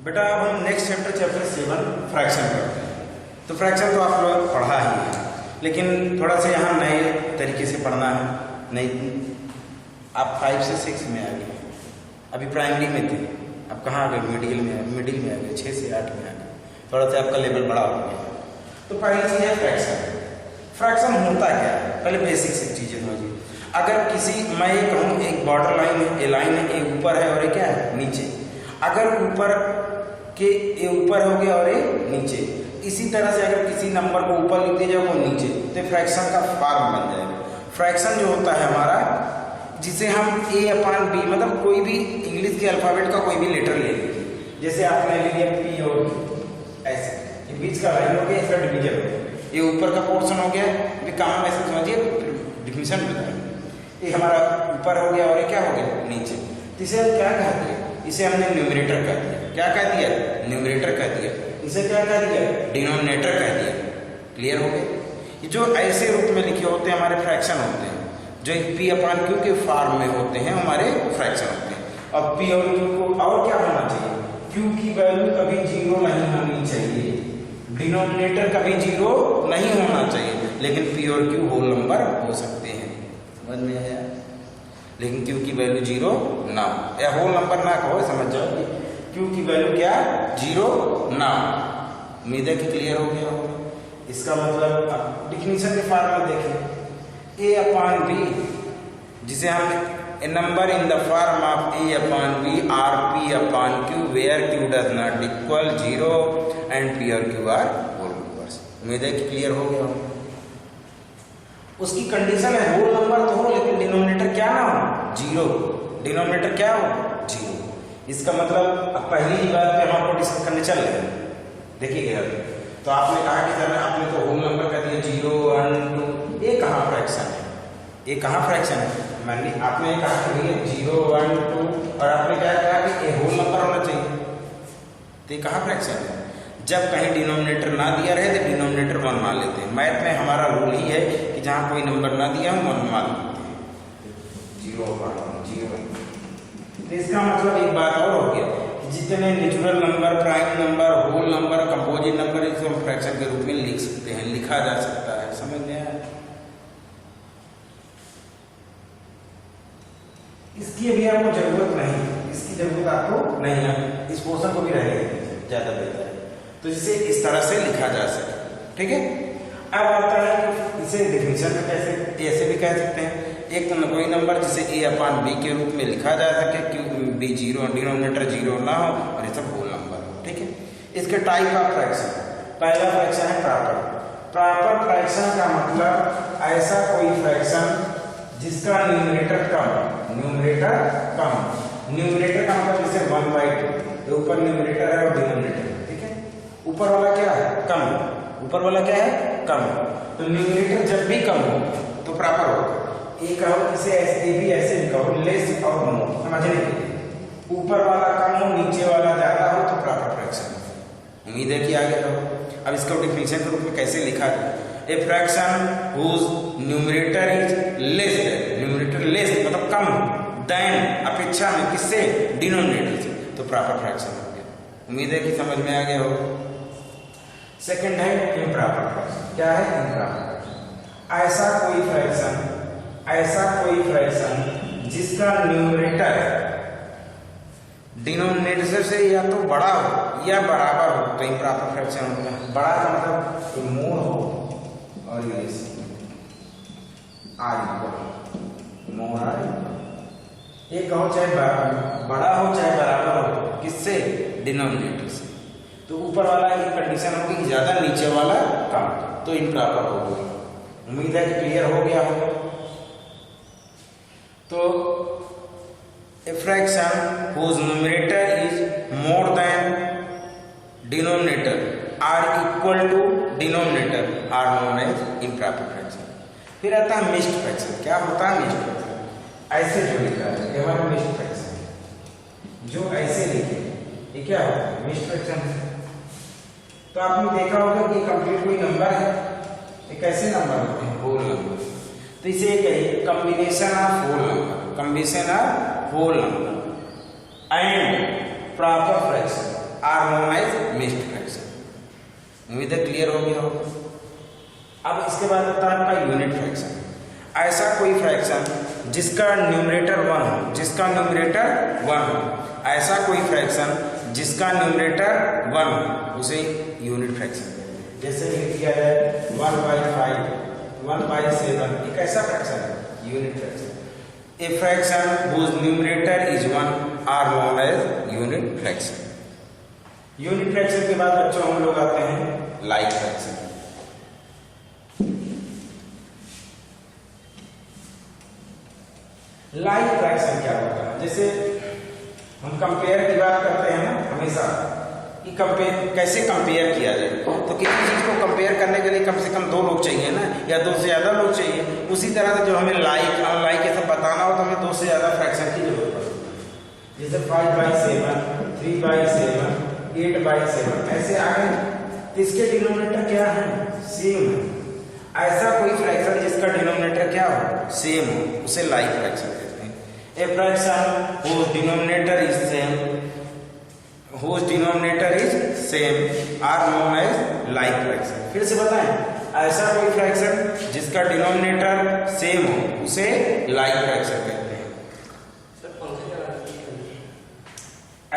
बेटा अब हम नेक्स्ट चैप्टर 7 फ्रैक्शन पढ़ते हैं। तो फ्रैक्शन तो आप लोग पढ़ा ही है, लेकिन थोड़ा सा यहाँ नए तरीके से पढ़ना है। नहीं, आप 5 से 6 में आ गए, अभी प्राइमरी में थे, अब कहाँ आ गए? मिडिल में आ गए, 6 से 8 में आ गए, थोड़ा सा आपका लेवल बड़ा हो गया। तो पहली चीज़ है फ्रैक्शन। फ्रैक्शन होता क्या है, पहले बेसिक से चीज़ें समझिए। अगर किसी, मैं ये कहूँ एक बॉर्डर लाइन है, ए लाइन है, एक ऊपर है और एक क्या है नीचे। अगर ऊपर के ए ऊपर हो गया और ए नीचे, इसी तरह से अगर किसी नंबर को ऊपर लिख दिया जाए वो नीचे, तो फ्रैक्शन का फॉर्म बन जाएगा। फ्रैक्शन जो होता है हमारा, जिसे हम a/b, मतलब कोई भी इंग्लिश के अल्फाबेट का कोई भी लेटर ले लीजिए। जैसे आपने ले लिया P और Q, ऐसे ये बीच का लाइन हो गया, इसका डिवीजन हो गया, ये ऊपर का पोर्शन हो गया, ये कहाँ ऐसे समझिए डिफिनेशन बताएं। ये हमारा ऊपर हो गया और ये क्या हो गया नीचे। तो इसे हम क्या कहते हैं? इसे हमने न्यूमरेटर कह दिया। क्या कह दिया? न्यूमरेटर कह दिया। इसे क्या कह दिया? डिनोमिनेटर कह दिया। क्लियर हो गया? ये जो ऐसे रूप में लिखे होते हैं हमारे फ्रैक्शन होते हैं, जो P/Q के फॉर्म में होते हैं हमारे फ्रैक्शन होते हैं। अब P और Q को और क्या होना चाहिए? Q की वैल्यू कभी 0 नहीं होनी चाहिए, डिनोमिनेटर कभी 0 नहीं होना चाहिए, लेकिन P और Q होल नंबर हो सकते हैं। समझ में आया? लेकिन Q की वैल्यू 0 ना हो, या होल नंबर ना कहो, समझ जाओ Q की वैल्यू क्या 0 ना हो। उम्मीद है कि क्लियर हो गया होगा। इसका मतलब आप डिफिनीशन के फॉर्म में देखें, a/b, जिसे हम a number in the form of a/b or P/Q where Q does not equal 0 and P और Q आर होल नंबर्स। उम्मीद है कि क्लियर हो गया होगा। उसकी कंडीशन है होल नंबर तो हो, लेकिन डिनोमिनेटर क्या ना हो 0। डिनोमिनेटर क्या हो 0। इसका मतलब अब पहली ही बात पे हम आपको डिस्कस करने चल रहे हैं। देखिए तो आपने कहा कि सर आपने तो होल नंबर कह दिया 0, 1, 2, ये कहाँ फ्रैक्शन है? ये कहाँ फ्रैक्शन है? मान ली आपने कहा कि भैया 0, 1, 2 और आपने क्या कहा कि ये होल नंबर होना चाहिए, तो ये कहाँ फ्रैक्शन है? जब कहीं डिनोमिनेटर ना दिया रहे तो डिनोमिनेटर 1 मान लेते हैं। मैथ में हमारा रूल ही है कि जहाँ कोई नंबर ना दिया हम 1 मान लेते हैं, 0, 1, 0। तो इसका मतलब एक बात और हो गया कि जितने natural number, prime number, whole number, composite number, इसको हम फ्रैक्शन के रूप में लिख सकते हैं, लिखा जा सकता है। समझ में आया? इसकी अभी आपको जरूरत नहीं, इसकी जरूरत आपको नहीं है, इस पोर्शन को भी रहेगी ज्यादा बेहतर है। तो इसे इस तरह से लिखा जा सकता है। ठीक है, अब आता है कि इसे डिफिनीशन में कैसे ऐसे भी कह सकते हैं, एक तो कोई नंबर जिसे a/b के रूप में लिखा जा सके, क्योंकि b 0, डिनोमिनेटर 0 ना हो और ये सब होल नंबर हो। ठीक है, इसके टाइप ऑफ फ्रैक्शन, पहला फ्रैक्शन है प्रॉपर। प्रॉपर फ्रैक्शन का मतलब ऐसा कोई फ्रैक्शन जिसका न्यूमरेटर कम, न्यूमरेटर कम। न्यूमरेटर का मतलब जैसे 1/2, ऊपर न्यूमरेटर है और डिनोमिनेटर। ठीक है, ऊपर वाला क्या है? कम। ऊपर वाला क्या है? कम। तो न्यूमरेटर जब भी कम हो तो प्रॉपर होगा। एक कहो इसे ऐसे भी ऐसे भी कहो, लेस और मोर, समझने के लिए। ऊपर वाला कम हो, नीचे वाला ज्यादा हो तो प्रॉपर फ्रैक्शन। उम्मीद है कि आ गया हो। अब इसको डिफिनीशन के रूप में कैसे लिखा जाए? A fraction whose numerator is less than, numerator less मतलब कम देन, अपेक्षा में, किससे? डिनोमिनेटर से, तो प्रॉपर फ्रैक्शन हो गया। उम्मीद है कि समझ में आ गया हो। सेकंड है इम्प्रॉपर फ्रैक्शन। क्या है इम्प्रॉपर फ्रैक्शन? ऐसा कोई फ्रैक्शन जिसका न्यूमरेटर डिनोमिनेटर से या तो बड़ा हो या बराबर हो, तो इम्प्रॉपर फ्रैक्शन होता है। बड़ा का मतलब मोर हो और ये मोर ये कहो चाहे बड़ा हो चाहे बराबर हो, किससे? डिनोमिनेटर से। तो ऊपर वाला एक कंडीशन होगी कि ज्यादा, नीचे वाला कम, तो इम्प्रॉपर होगा। उम्मीद है कि क्लियर हो गया होगा। तो a fraction whose numerator is more than denominator are equal to denominator are known as improper fraction। फिर आता है मिक्स्ड फ्रैक्शन। क्या होता है मिक्स्ड फ्रैक्शन? ऐसे जो लिखा है ये हमारा मिक्स्ड फ्रैक्शन, जो ऐसे लिखे ये क्या होता है? Mixed fraction. तो आपने देखा होगा कि कंप्लीट कोई नंबर है, ये कैसे नंबर होते हैं? Whole number. तो इसे कहिए combination of whole number, combination of whole number and proper fraction are clear हो गया होगा। अब इसके बाद होता है आपका यूनिट फ्रैक्शन। ऐसा कोई फ्रैक्शन जिसका न्यूमरेटर 1 हो, जिसका न्यूमरेटर 1 हो, ऐसा कोई फ्रैक्शन जिसका न्यूमरेटर 1 हो, उसे यूनिट फ्रैक्शन कहते हैं। जैसे लिख दिया जाए 1/5, 1/7, एक ऐसा फ्रैक्शन है unit fraction. A fraction whose numerator is 1 are known as unit fraction. Unit fraction के बाद बच्चों हम लोग आते हैं लाइक फ्रैक्शन। लाइक फ्रैक्शन क्या होता है? जैसे हम कंपेयर की बात करते हैं ना हमेशा कि कंपेयर कैसे कंपेयर किया जाए, तो किसी चीज को कंपेयर करने के लिए कम से कम 2 लोग चाहिए ना, या 2 से ज्यादा लोग चाहिए। उसी तरह से जो हमें लाइक अनलाइक ये सब बताना हो तो हमें 2 से ज्यादा फ्रैक्शन की जरूरत पड़ती है। जैसे 5/7, 3/7, 8/7 ऐसे आ गए, तो इसके डिनोमिनेटर क्या है? सेम है। ऐसा कोई फ्रैक्शन जिसका डिनोमिनेटर क्या हो? सेम हो, उसे लाइक फ्रैक्शन कहते हैं। A fraction whose denominator is same are known as like fraction। फिर से बताएं, ऐसा कोई फ्रैक्शन जिसका डिनोमिनेटर सेम हो उसे लाइक फ्रैक्शन कहते हैं।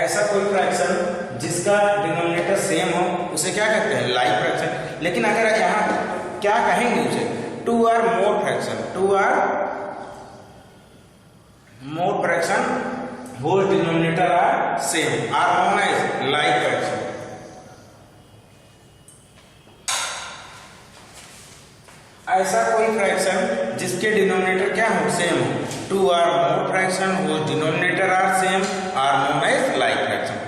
ऐसा कोई फ्रैक्शन जिसका डिनोमिनेटर सेम हो उसे क्या कहते हैं? Like fraction. लेकिन अगर यहाँ क्या कहेंगे उसे? 2 or more fraction, 2 or more fraction whose denominator are same are known as like fraction। ऐसा कोई फ्रैक्शन जिसके डिनोमिनेटर क्या हो? सेम हो। 2 or more fraction whose denominator are same are known as like fraction।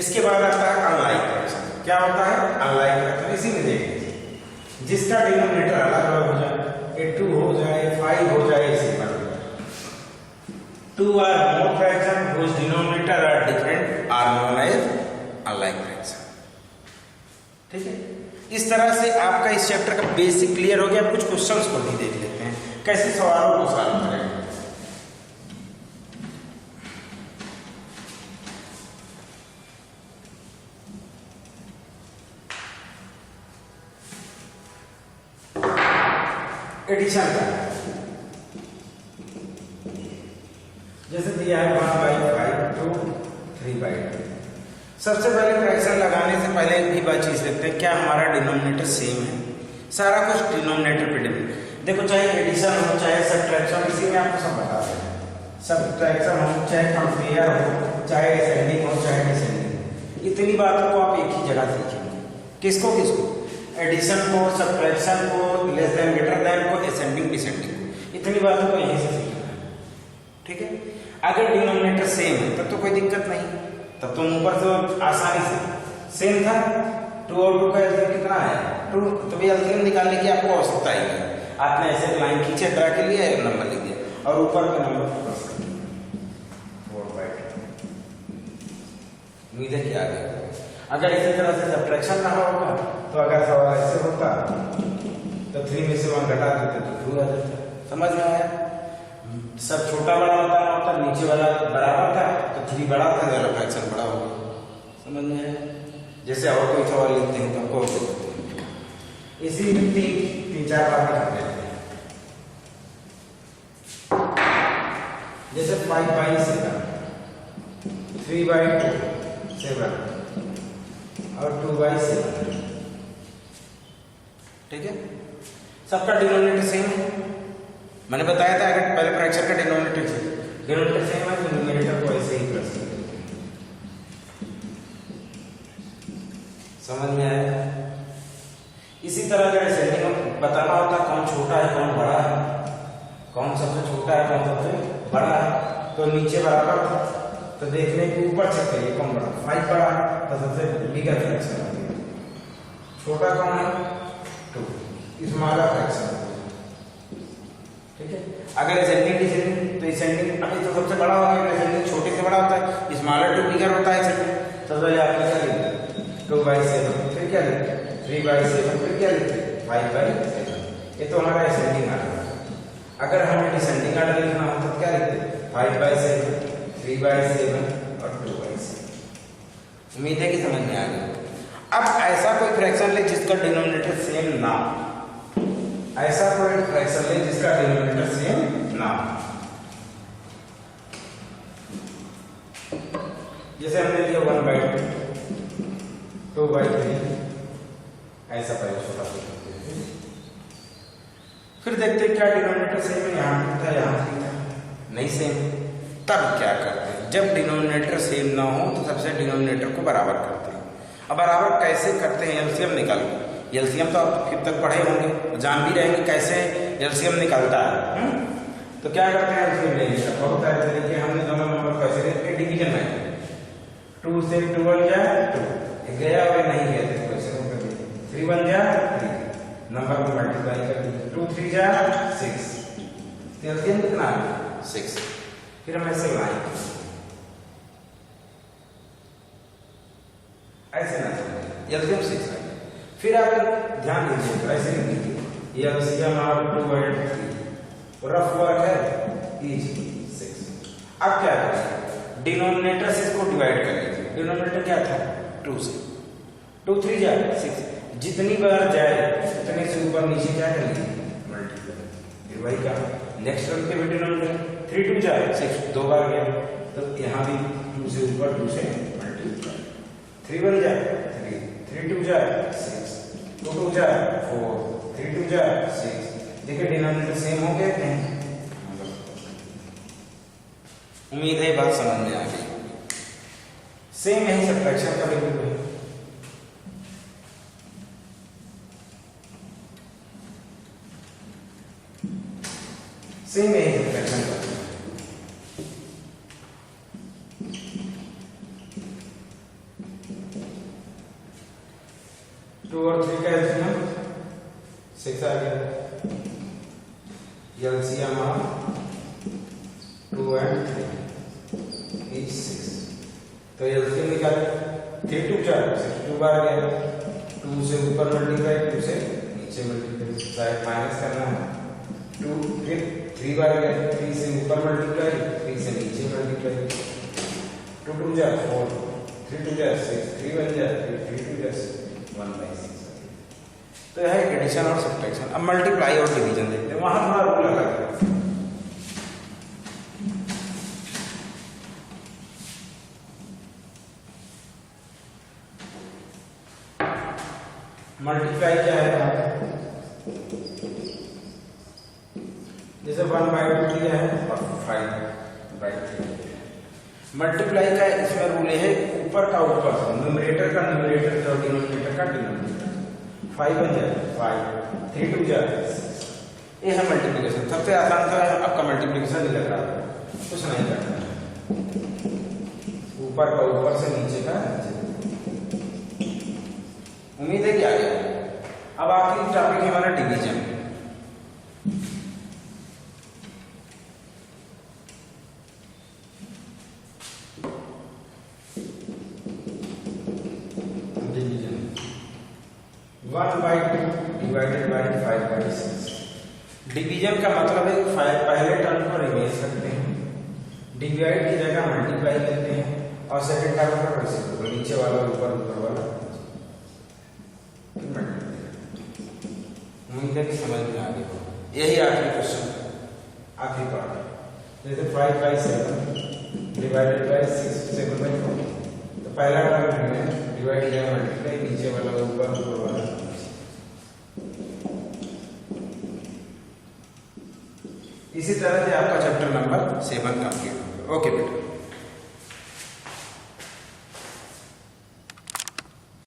इसके बाद आता है अनलाइक फ्रैक्शन। क्या होता है? Unlike fraction. इसी में देखिए जिसका डिनोमिनेटर अलग अलग हो जाए, 2 हो जाए, 5 हो जाए, इसी पर 2 or more fraction whose denominator are different are known as unlike fraction। ठीक है, इस तरह से आपका इस चैप्टर का बेसिक क्लियर हो गया। अब कुछ क्वेश्चंस को भी देख लेते हैं कैसे सवालों को सॉल्व करें। एडिशन का जैसे दिया है 1/5 to 3/2। सबसे पहले फ्रैक्शन लगाने से पहले एक भी बात चीज देखते हैं, क्या हमारा डिनोमिनेटर सेम है? सारा कुछ डिनोमिनेटर पे डिपेंड। देखो चाहे एडिशन हो चाहे सब्ट्रैक्शन, इसी में आपको सब बता रहे हैं। सब्ट्रैक्शन हो चाहे कंपेयर हो चाहे असेंडिंग हो चाहे डिसेंडिंग, इतनी बातों को आप एक ही जगह सीखेंगे। किसको किसको? एडिशन को, सब्ट्रैक्शन को, लेस देन ग्रेटर देन को, असेंडिंग डिसेंडिंग को, इतनी बातों को यहीं से सीखना है। ठीक है, अगर डिनोमिनेटर सेम है तब तो कोई दिक्कत नहीं, तब तुम ऊपर से आसानी से सेम था। 2 और 2 का एलसीएम कितना है? 2। तो भी एलसीएम निकालने की आपको आवश्यकता ही है। आपने ऐसे लाइन खींचे, ड्रा के लिए एक नंबर लिख दिया और ऊपर का नंबर प्लस कर दिया 4/2। उम्मीद है कि आ गया। अगर इसी तरह से सब्ट्रैक्शन रहा होगा तो अगर सवाल ऐसे होता तो 3 में से 1 घटा देते तो 2 आ जाता। समझ में आया? सब छोटा बड़ा होता है, नीचे वाला बराबर था तो 3 बड़ा था, वाला फ्रैक्शन बड़ा हो गया। समझ में आया? जैसे और कोई सवाल लिखते हैं तो हमको हो सकते हैं। इसी में 3-4 बातें कर लेते हैं। जैसे 5/7, 3/2 7 और 2/7। ठीक है, सबका डिनोमिनेटर सेम है। मैंने बताया था अगर पहले फ्रैक्शन का डिनोमिनेटर सेम है तो न्यूमरेटर को ऐसे ही प्लस कर देंगे। समझ में आया? इसी तरह अगर असेंडिंग बताना होता कौन छोटा है कौन बड़ा है, कौन सबसे छोटा है कौन सबसे बड़ा है, तो नीचे बराबर था तो देखने के ऊपर चेक करिए कौन बड़ा। 5 बड़ा तो सबसे बिगर फ्रैक्शन हो गया, छोटा कौन है 2, स्मॉलर फ्रैक्शन। ठीक है, अगर असेंडिंग डिसेंडिंग तो असेंडिंग अभी तो सबसे बड़ा हो गया, असेंडिंग छोटे से बड़ा होता है, स्मॉलर टू बिगर होता है। असेंडिंग तो पहले आपने क्या लिखा 2/7, फिर क्या लिखा 3/7, फिर क्या लिखा 5/7। ये तो हमारा असेंडिंग आर्डर। अगर हमें डिसेंडिंग आर्डर लिखना हो तो क्या लिखते 5/7, 3/7 और 2/7। उम्मीद है कि समझ में आ गया। अब ऐसा कोई फ्रैक्शन ले जिसका डिनोमिनेटर सेम ना हो, ऐसा कोई फ्रैक्शन ले जिसका डिनोमिनेटर सेम ना हो। जैसे हमने लिया 1/2/3, ऐसा पहले छोटा सा फिर देखते क्या डिनोमिनेटर सेम है, यहाँ था यहाँ था नहीं सेम, तब क्या करते हैं, जब डिनोमिनेटर सेम ना हो तो सबसे डिनोमिनेटर को बराबर करते हैं। अब बराबर कैसे करते हैं, एलसीएम निकालो। एलसीएम तो आप 5th तक पढ़े होंगे, जान भी रहेंगे कैसे एलसीएम निकलता है। तो क्या करते हैं, एलसीएम लेंगे बहुत सारे तरीके, हमने दोनों नंबर कैसे लेते, डिवीजन में 2 से 12 जाए 2 गया और नहीं गया तो कैसे कर दीजिए, 3 1 जा 3 नंबर को मल्टीप्लाई कर दीजिए, 2 3 जा 6, तो एलसीएम कितना है 6। फिर हम ऐसे बनाएंगे, ऐसे ना एलसीएम 6 है। फिर आप ध्यान दीजिए ऐसे लिखिए, एलसीएम ऑफ 2/3 रफ वर्क है इज 6। अब क्या करें, डिनोमिनेटर से इसको डिवाइड कर लीजिए, डिनोमिनेटर क्या था 2 से, 2 3 जाए 6, जितनी बार जाए उतने से ऊपर नीचे क्या कर लीजिए मल्टीप्लाई, फिर वही का नेक्स्ट टर्म के भी डिनोमिनेटर 3 2 जाए 6 2 बार गया, तो यहाँ भी 2 से ऊपर 2 से मल्टीप्लाई, 3 1 जाए 3 3 2 जाए 6 2 2 जाए 4 3 2 जाए 6। देखिए डिनोमिनेटर सेम हो गए नहीं, उम्मीद है बात समझ में आ गई। सेम यही सब्ट्रैक्शन का भी है, सेम यही सब्ट्रैक्शन का 2 और 3 का एलसीएम 6 आ गया, एलसीएम ऑफ 2 and 3 is 6, तो एलसीएम निकाल 3 2 4 6 2 बार गया, 2 से ऊपर मल्टीप्लाई 2 से नीचे मल्टीप्लाई, साइड माइनस करना है 2, फिर 3 बार गया, 3 से ऊपर मल्टीप्लाई 3 से नीचे मल्टीप्लाई, 2 2 जा 4 3 2 जा 6 3 1 जा 3 2 जा 1/6। तो यह है एडिशन और सब्ट्रैक्शन। अब मल्टीप्लाई और डिवीजन देखते हैं, वहां थोड़ा रूल अलग है। मल्टीप्लाई क्या है, जैसे 1/2 दिया है और 5/3। मल्टीप्लाई का इसमें रूल है ऊपर का ऊपर, न्यूमरेटर का न्यूमरेटर और डिनोमिनेटर का डिनोमिनेटर, 5 1 जा 5 3 2 जा 6। ये है मल्टीप्लिकेशन, सबसे आसान था आपका मल्टीप्लिकेशन नहीं लग रहा, कुछ नहीं करना, ऊपर का ऊपर से नीचे का नीचे। उम्मीद है कि आ गया। अब आखिरी टॉपिक है हमारा division. Division 1/2 divided by 5/6। Division का मतलब है पहले टर्म को रिमेज करते हैं, डिवाइड की जगह मल्टीप्लाई करते हैं, और सेकंड टर्म पर रेसिप्रोकल, नीचे वाला ऊपर ऊपर वाला। उम्मीद है कि समझ में आ गया। यही आखिरी क्वेश्चन, आखिरी पार्ट। जैसे 5/7 डिवाइडेड बाय 6/4, तो पहला टर्म है डिवाइड किया मल्टीप्लाई, नीचे वाला ऊपर ऊपर वाला। इसी तरह से आपका चैप्टर नंबर 7 कंप्लीट होगा। ओके बेटा।